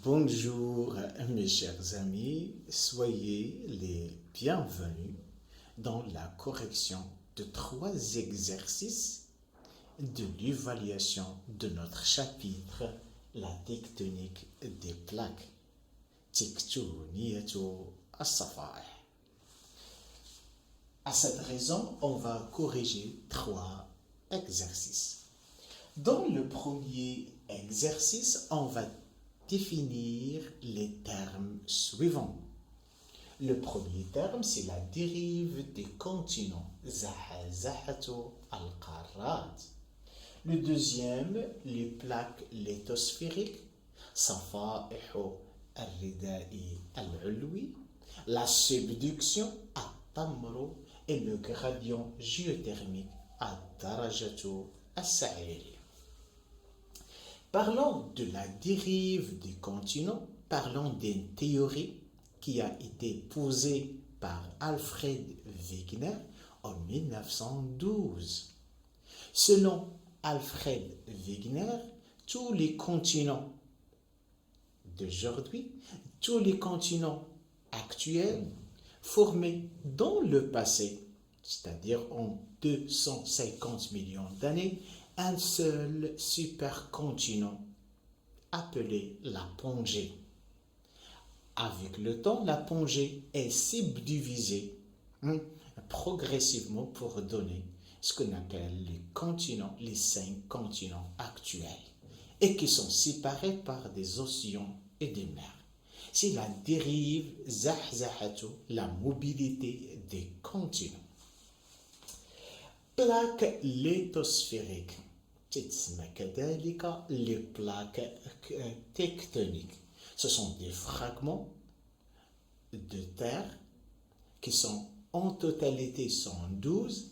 Bonjour mes chers amis, soyez les bienvenus dans la correction de 3 exercices de l'évaluation de notre chapitre La tectonique des plaques. Tectoniyatu as-Safaih. À cette raison, on va corriger 3 exercices. Dans le premier exercice, on va définir les termes suivants. Le premier terme, c'est la dérive des continents. Zahazahatu al-Qarrat. Le deuxième, les plaques lithosphériques. Safa'ihu al-Rida'i al-Ulwi. La subduction, at-Tamru. Et le gradient géothermique, at-Darajatu al-Sa'iri. Parlons de la dérive des continents, parlons d'une théorie qui a été posée par Alfred Wegener en 1912. Selon Alfred Wegener, tous les continents d'aujourd'hui, tous les continents actuels formés dans le passé, c'est-à-dire en 250 millions d'années, un seul supercontinent appelé la Pangée. Avec le temps, la Pangée est subdivisée progressivement pour donner ce qu'on appelle les continents, les 5 continents actuels, et qui sont séparés par des océans et des mers. C'est la dérive zahzahatu, la mobilité des continents. Plaques lithosphériques. Les plaques tectoniques. Ce sont des fragments de terre qui sont en totalité 112.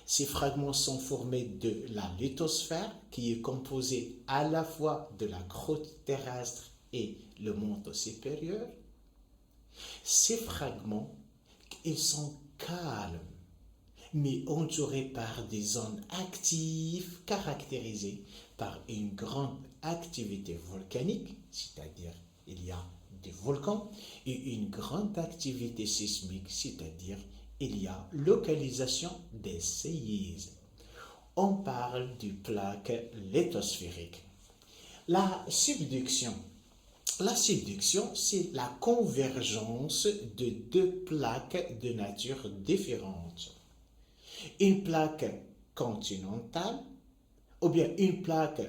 Ces fragments sont formés de la lithosphère qui est composée à la fois de la croûte terrestre et le manteau supérieur. Ces fragments, ils sont calmes, mais entourés par des zones actives caractérisées par une grande activité volcanique, c'est-à-dire il y a des volcans, et une grande activité sismique, c'est-à-dire il y a localisation des séismes. On parle du plaque lithosphérique. La subduction. La subduction, c'est la convergence de 2 plaques de nature différente. Une plaque continentale ou bien une plaque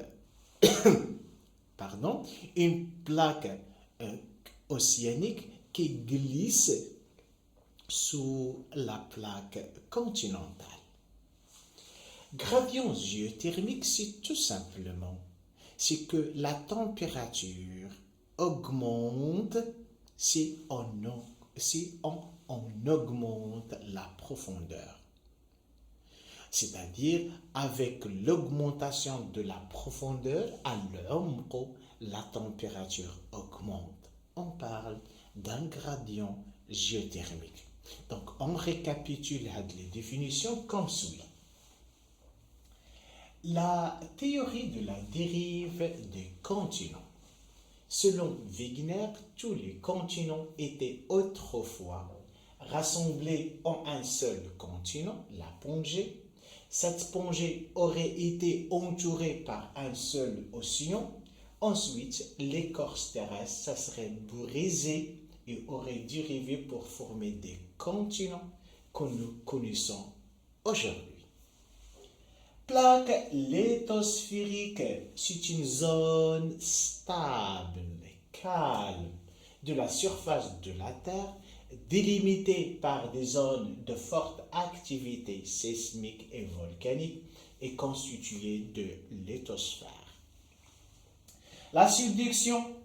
océanique qui glisse sous la plaque continentale. Gradient géothermique, c'est tout simplement c'est que la température augmente si on augmente la profondeur. C'est-à-dire, avec l'augmentation de la profondeur, la température augmente. On parle d'un gradient géothermique. Donc, on récapitule les définitions comme suit. La théorie de la dérive des continents. Selon Wegener, tous les continents étaient autrefois rassemblés en un seul continent, la Pangée. Cette Pangée aurait été entourée par un seul océan. Ensuite, l'écorce terrestre, ça serait brisée et aurait dérivé pour former des continents que nous connaissons aujourd'hui. Plaque lithosphérique, c'est une zone stable, calme de la surface de la Terre, délimitée par des zones de forte activité sismique et volcanique et constituée de lithosphère. La subduction,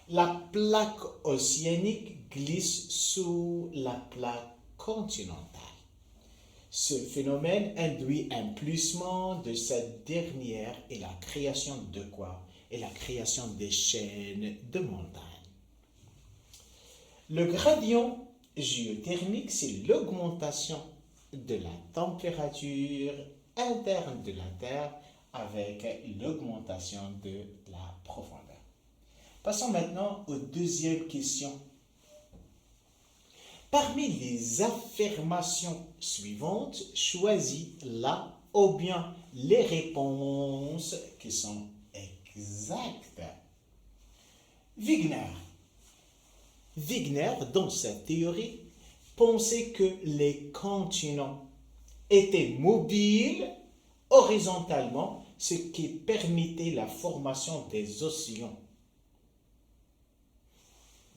la plaque océanique glisse sous la plaque continentale. Ce phénomène induit un plissement de cette dernière et la création de quoi? Et la création des chaînes de montagnes. Le gradient géothermique, c'est l'augmentation de la température interne de la Terre avec l'augmentation de la profondeur. Passons maintenant aux deuxième question. Parmi les affirmations suivantes, choisis la ou bien les réponses qui sont exactes. Wigner, dans sa théorie, pensait que les continents étaient mobiles horizontalement, ce qui permettait la formation des océans.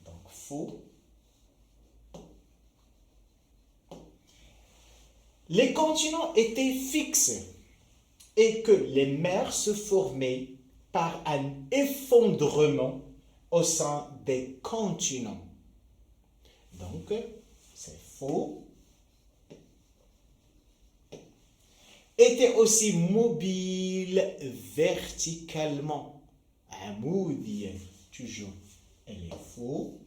Donc, faux. Les continents étaient fixes et que les mers se formaient par un effondrement au sein des continents. Donc, c'est faux. Était aussi mobile verticalement. Amoudien, toujours. Elle est faux.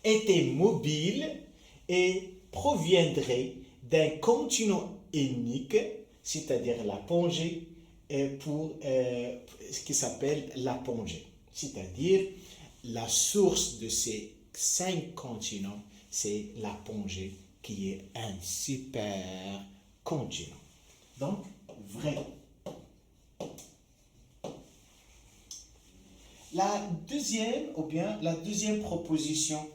Était mobile et proviendrait d'un continent unique, c'est-à-dire la Pongée, pour ce qui s'appelle la Pongée. C'est-à-dire la source de ces 5 continents, c'est la Pongée qui est un super continent. Donc, vrai. La deuxième proposition,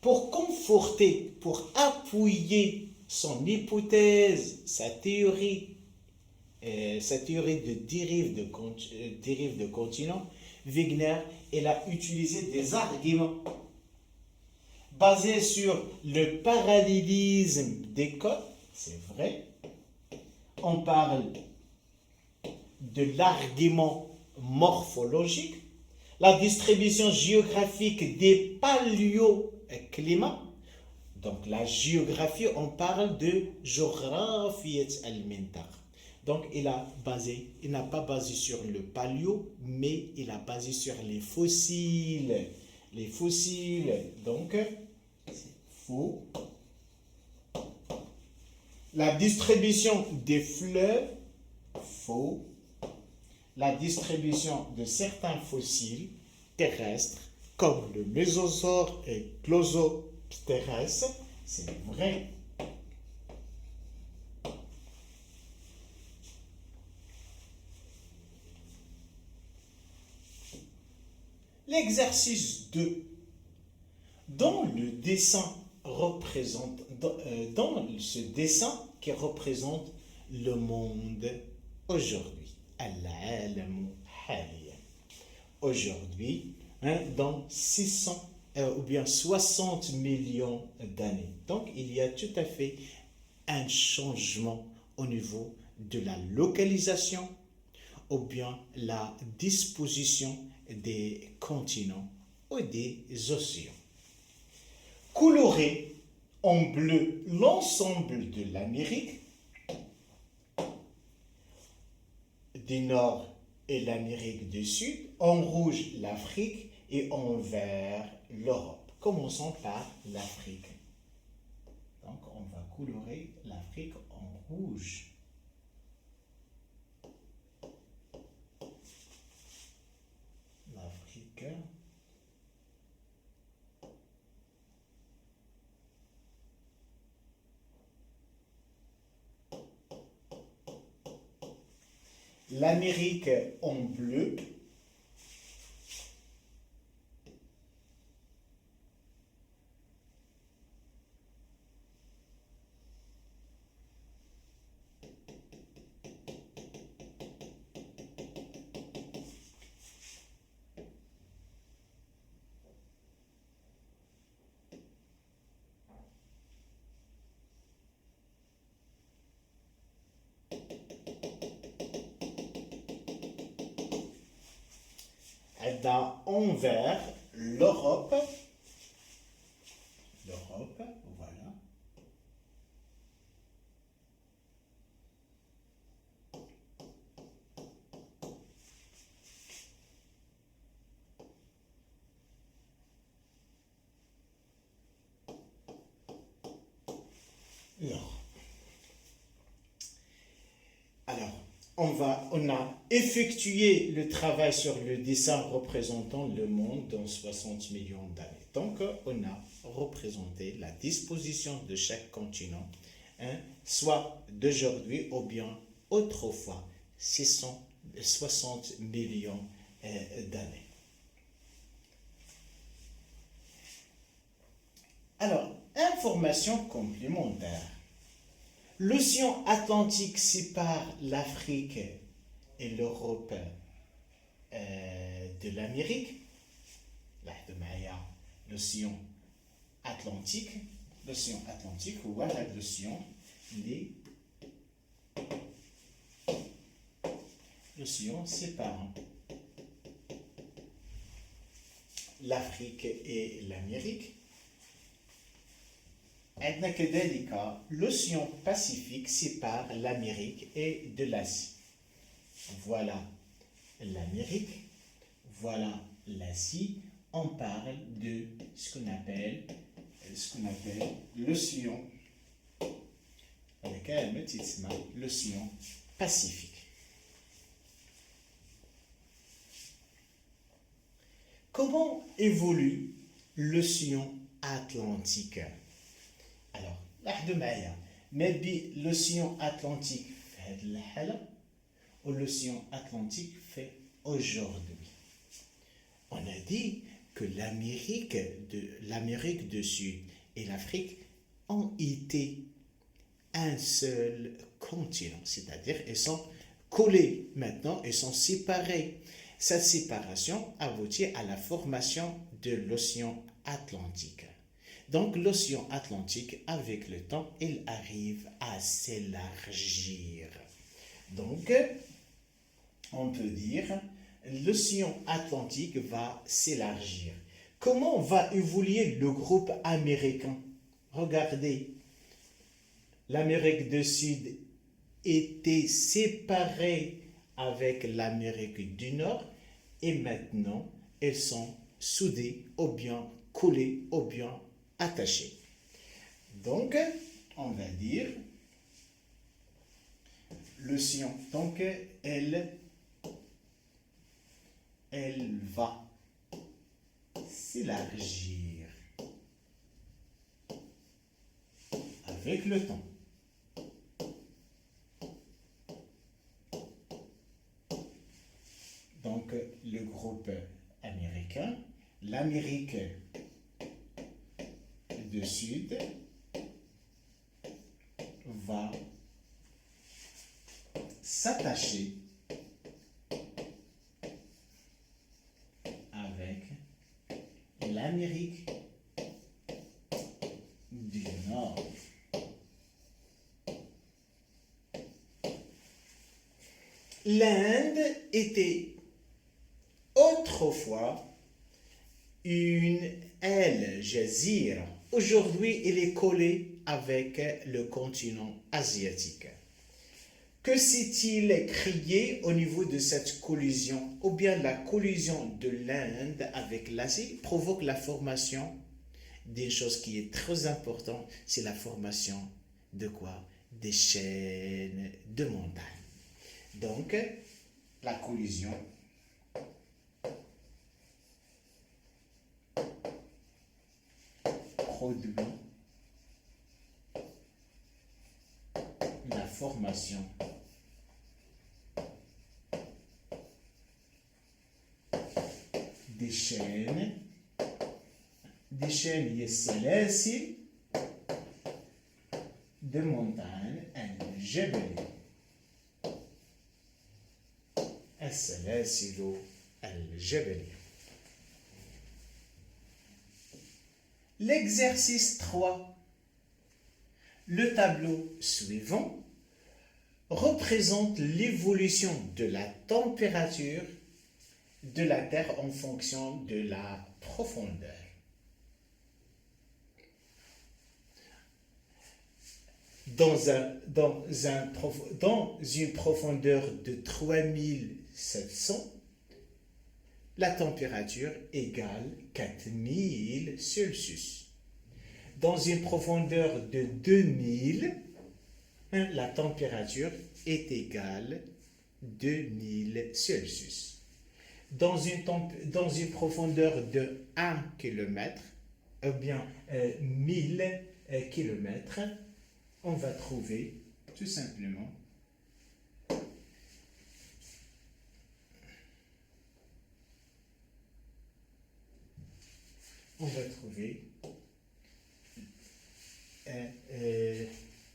pour conforter, pour appuyer son hypothèse, sa théorie de dérive de continent, Wigner, elle a utilisé des arguments basés sur le parallélisme des codes, c'est vrai. On parle de l'argument morphologique, la distribution géographique des paléoclimats. Donc la géographie, on parle de géographie al-mintar. Donc il n'a pas basé sur le paléo, mais il a basé sur les fossiles. Les fossiles, donc c'est faux. La distribution des fleuves, faux. La distribution de certains fossiles terrestres, comme le mésosaure et Glosopteris, c'est vrai. L'exercice 2. Dans ce dessin qui représente le monde aujourd'hui, aujourd'hui, dans 600 ou bien 60 millions d'années. Donc, il y a tout à fait un changement au niveau de la localisation ou bien la disposition des continents ou des océans. Colorer en bleu l'ensemble de l'Amérique du Nord et l'Amérique du Sud, en rouge l'Afrique et en vert l'Europe. Commençons par l'Afrique. Donc on va colorer l'Afrique en rouge. L'Afrique. L'Amérique en bleu. En vert, l'Europe. L'Europe, voilà. Alors, on a effectué le travail sur le dessin représentant le monde dans 60 millions d'années. Donc, on a représenté la disposition de chaque continent, hein, soit d'aujourd'hui ou bien autrefois, 60 millions d'années. Alors, information complémentaire. L'océan Atlantique sépare l'Afrique et l'Europe de l'Amérique. L'océan Atlantique, voilà l'océan sépare l'Afrique et l'Amérique. L'océan Pacifique sépare l'Amérique et de l'Asie. Voilà l'Amérique, voilà l'Asie. On parle de ce qu'on appelle l'océan Pacifique. Comment évolue l'océan Atlantique? Alors, l'océan Atlantique fait ou l'océan Atlantique fait aujourd'hui. On a dit que l'Amérique du Sud et l'Afrique ont été un seul continent, c'est-à-dire ils sont collés maintenant, ils sont séparés. Cette séparation aboutit à la formation de l'océan Atlantique. Donc l'océan Atlantique, avec le temps, il arrive à s'élargir. Donc, on peut dire, l'océan Atlantique va s'élargir. Comment va évoluer le groupe américain? Regardez, l'Amérique du Sud était séparée avec l'Amérique du Nord et maintenant, elles sont soudées ou bien collées ou bien attachées. Donc, on va dire l'océan, donc elle va s'élargir avec le temps. Donc, le groupe américain, l'Amérique du Sud va s'attacher avec l'Amérique du Nord. L'Inde était autrefois une île jazira. Aujourd'hui, elle est collée avec le continent asiatique. Que s'est-il créé au niveau de cette collision? Ou bien la collision de l'Inde avec l'Asie provoque la formation d'une chose qui est très importante, c'est la formation de quoi? Des chaînes de montagnes. Donc, la collision produit la formation des chaînes السلاسل de montagnes الجبلية السلاسل الجبلية. L'exercice 3. Le tableau suivant représente l'évolution de la température de la Terre en fonction de la profondeur. Dans une profondeur de 3700, la température égale 4000 Celsius. Dans une profondeur de 2000, la température est égale 2000 Celsius. Dans une profondeur de 1 km, ou bien 1000 km, on va trouver tout simplement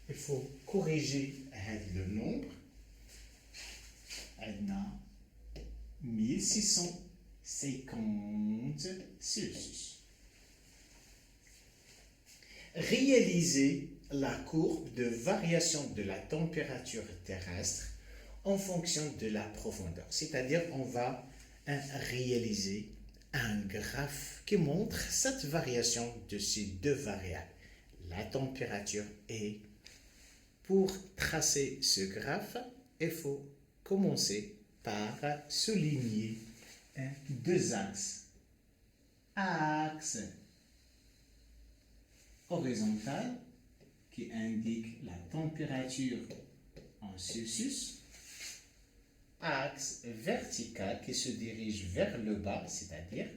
il faut corriger le nombre. On a 1650 Celsius. Réaliser la courbe de variation de la température terrestre en fonction de la profondeur. C'est-à-dire, on va réaliser un graphe qui montre cette variation de ces deux variables, la température et pour tracer ce graphe, il faut commencer par souligner deux axes. Axe horizontal qui indique la température en Celsius. Axe vertical qui se dirige vers le bas, c'est-à-dire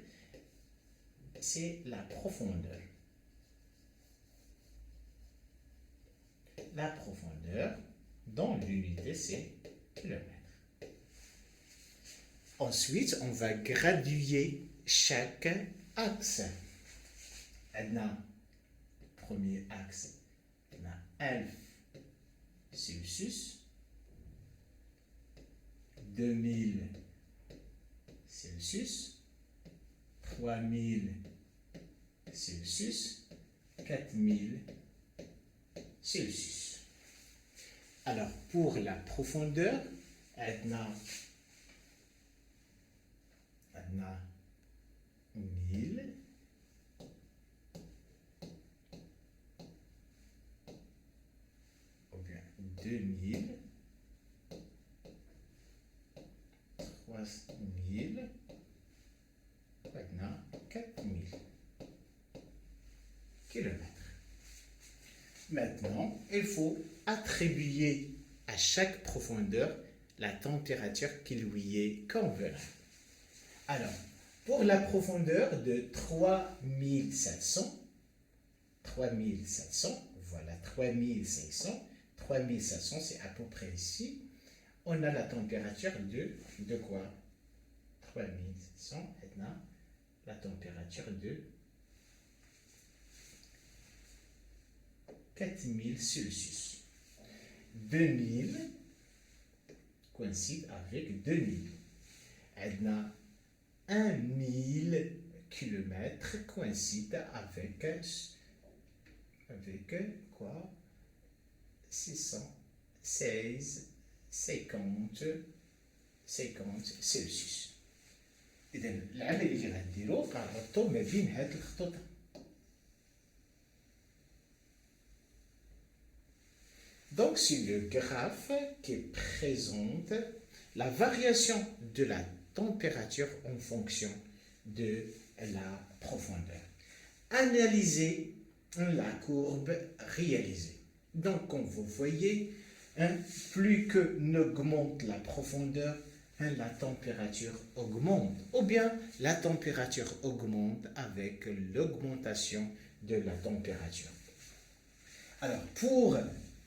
c'est la profondeur. La profondeur dans l'unité c'est kilomètre. Ensuite, on va graduer chaque axe. On a premier axe, on a 1000 Celsius, 2000 Celsius, 3000 Celsius, 4000 Celsius. Alors, pour la profondeur, on a 1000, ou bien 2000, 3000, maintenant 4000 kilomètres. Maintenant, il faut attribuer à chaque profondeur la température qui lui est convenable. Alors, pour la profondeur de 3700, voilà 3500, 3700 c'est à peu près ici, on a la température de quoi? 3700, maintenant la température de 4000 Celsius. 2000 coïncide avec 2000. Maintenant, 1000 km coïncide avec quoi? 616 50 Celsius. إذا العمل اللي غنديرو كنربطو ما بين هاد الخطوط. Donc, c'est le graphe qui présente la variation de la température en fonction de la profondeur. Analysez la courbe réalisée. Donc, comme vous voyez, plus que n'augmente la profondeur, la température augmente. Ou bien, la température augmente avec l'augmentation de la température. Alors, pour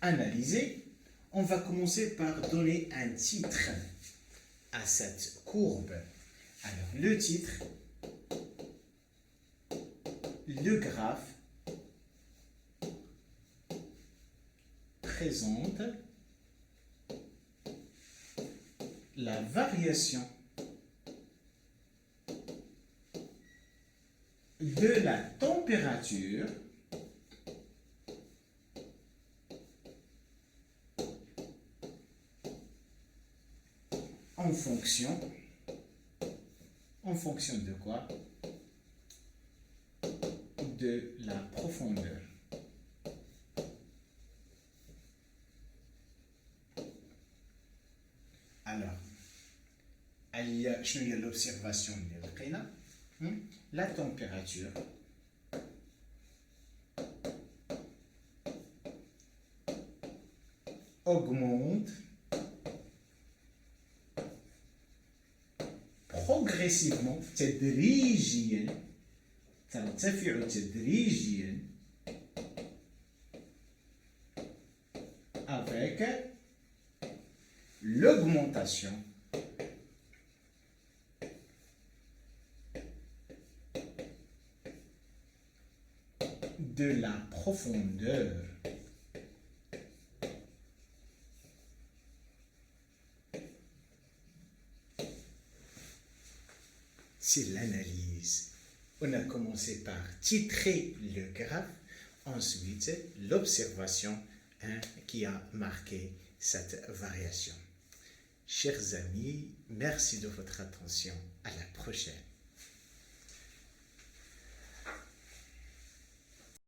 analyser, on va commencer par donner un titre à cette courbe. Alors, le titre, le graphe présente la variation de la température en fonction de quoi? De la profondeur. Alors, je vais l'observation de la température augmente progressivement تدريجيا ترتفع تدريجيا avec l'augmentation de la profondeur c'est l'analyse. On a commencé par titrer le graphe, ensuite l'observation qui a marqué cette variation. Chers amis, merci de votre attention. À la prochaine.